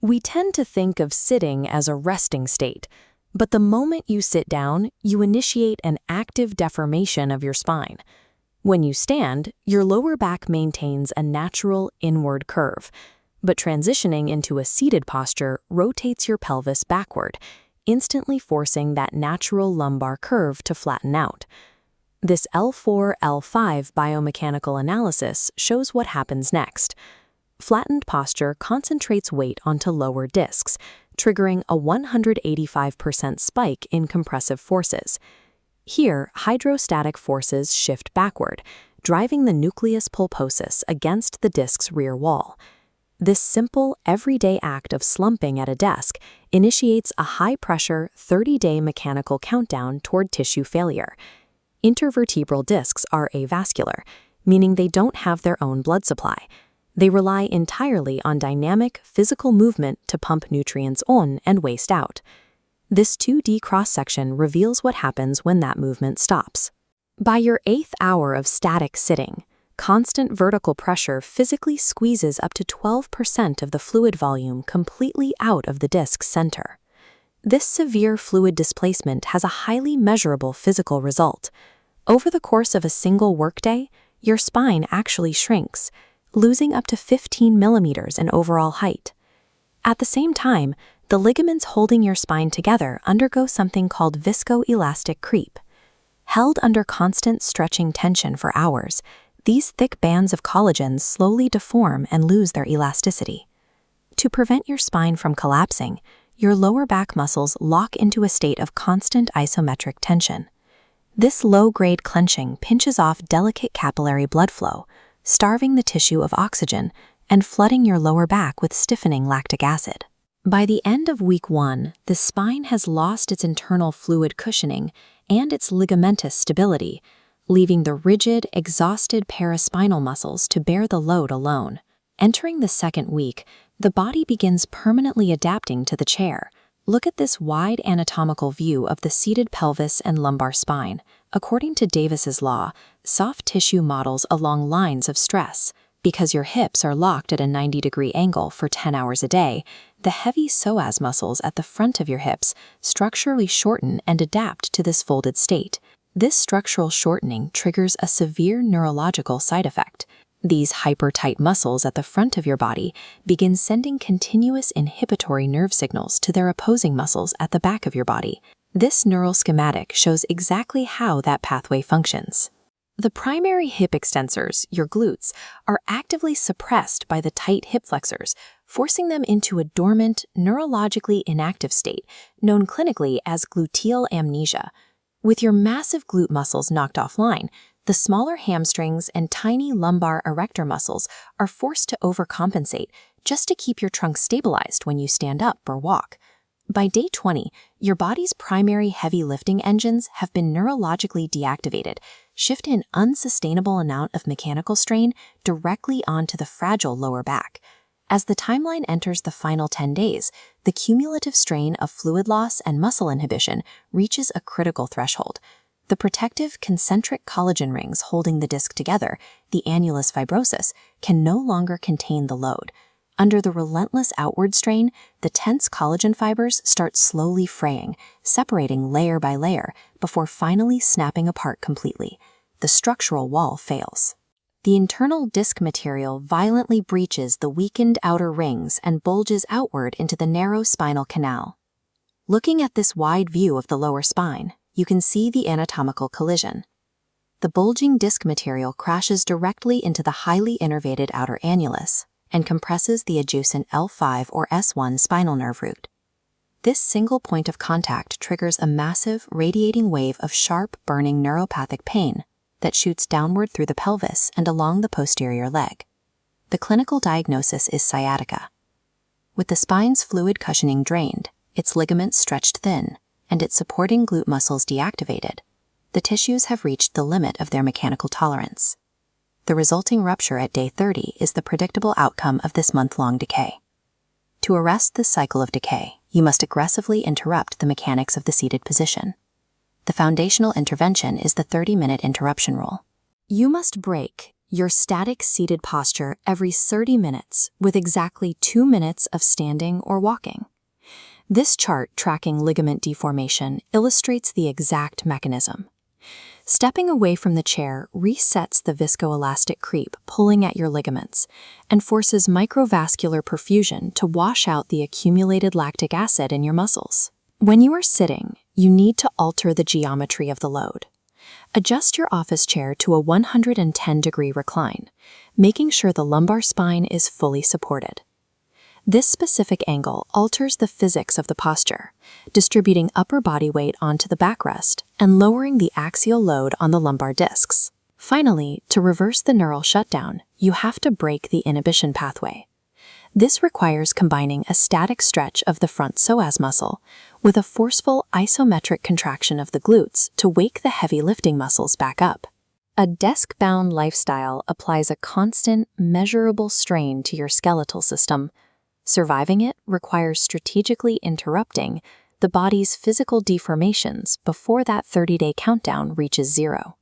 We tend to think of sitting as a resting state, but the moment you sit down, you initiate an active deformation of your spine. When you stand, your lower back maintains a natural inward curve, but transitioning into a seated posture rotates your pelvis backward, instantly forcing that natural lumbar curve to flatten out. This L4-L5 biomechanical analysis shows what happens next. Flattened posture concentrates weight onto lower discs, triggering a 185% spike in compressive forces. Here, hydrostatic forces shift backward, driving the nucleus pulposus against the disc's rear wall. This simple, everyday act of slumping at a desk initiates a high-pressure, 30-day mechanical countdown toward tissue failure. Intervertebral discs are avascular, meaning they don't have their own blood supply. They rely entirely on dynamic, physical movement to pump nutrients on and waste out. This 2D cross-section reveals what happens when that movement stops. By your 8th hour of static sitting, constant vertical pressure physically squeezes up to 12% of the fluid volume completely out of the disc's center. This severe fluid displacement has a highly measurable physical result. Over the course of a single workday, your spine actually shrinks, losing up to 15 millimeters in overall height. At the same time, the ligaments holding your spine together undergo something called viscoelastic creep. Held under constant stretching tension for hours, these thick bands of collagen slowly deform and lose their elasticity. To prevent your spine from collapsing, your lower back muscles lock into a state of constant isometric tension. This low-grade clenching pinches off delicate capillary blood flow, starving the tissue of oxygen and flooding your lower back with stiffening lactic acid. By the end of week 1, the spine has lost its internal fluid cushioning and its ligamentous stability, leaving the rigid, exhausted paraspinal muscles to bear the load alone. Entering the 2nd week, the body begins permanently adapting to the chair. Look at this wide anatomical view of the seated pelvis and lumbar spine. According to Davis's law, soft tissue models along lines of stress. Because your hips are locked at a 90-degree angle for 10 hours a day, the heavy psoas muscles at the front of your hips structurally shorten and adapt to this folded state. This structural shortening triggers a severe neurological side effect. These hyper-tight muscles at the front of your body begin sending continuous inhibitory nerve signals to their opposing muscles at the back of your body. This neural schematic shows exactly how that pathway functions. The primary hip extensors, your glutes, are actively suppressed by the tight hip flexors, forcing them into a dormant, neurologically inactive state, known clinically as gluteal amnesia. With your massive glute muscles knocked offline, the smaller hamstrings and tiny lumbar erector muscles are forced to overcompensate just to keep your trunk stabilized when you stand up or walk. By day 20, your body's primary heavy lifting engines have been neurologically deactivated, shifting an unsustainable amount of mechanical strain directly onto the fragile lower back. As the timeline enters the final 10 days, the cumulative strain of fluid loss and muscle inhibition reaches a critical threshold. The protective concentric collagen rings holding the disc together, the annulus fibrosus, can no longer contain the load. Under the relentless outward strain, the tense collagen fibers start slowly fraying, separating layer by layer before finally snapping apart completely. The structural wall fails. The internal disc material violently breaches the weakened outer rings and bulges outward into the narrow spinal canal. Looking at this wide view of the lower spine, you can see the anatomical collision. The bulging disc material crashes directly into the highly innervated outer annulus and compresses the adjacent L5 or S1 spinal nerve root. This single point of contact triggers a massive, radiating wave of sharp, burning neuropathic pain that shoots downward through the pelvis and along the posterior leg. The clinical diagnosis is sciatica. With the spine's fluid cushioning drained, its ligaments stretched thin, and its supporting glute muscles deactivated, the tissues have reached the limit of their mechanical tolerance. The resulting rupture at day 30 is the predictable outcome of this month-long decay. To arrest this cycle of decay, you must aggressively interrupt the mechanics of the seated position. The foundational intervention is the 30-minute interruption rule. You must break your static seated posture every 30 minutes with exactly 2 minutes of standing or walking. This chart tracking ligament deformation illustrates the exact mechanism. Stepping away from the chair resets the viscoelastic creep pulling at your ligaments and forces microvascular perfusion to wash out the accumulated lactic acid in your muscles. When you are sitting, you need to alter the geometry of the load. Adjust your office chair to a 110-degree recline, making sure the lumbar spine is fully supported. This specific angle alters the physics of the posture, distributing upper body weight onto the backrest and lowering the axial load on the lumbar discs. Finally, to reverse the neural shutdown, you have to break the inhibition pathway. This requires combining a static stretch of the front psoas muscle with a forceful isometric contraction of the glutes to wake the heavy lifting muscles back up. A desk-bound lifestyle applies a constant, measurable strain to your skeletal system. Surviving it requires strategically interrupting the body's physical deformations before that 30-day countdown reaches zero.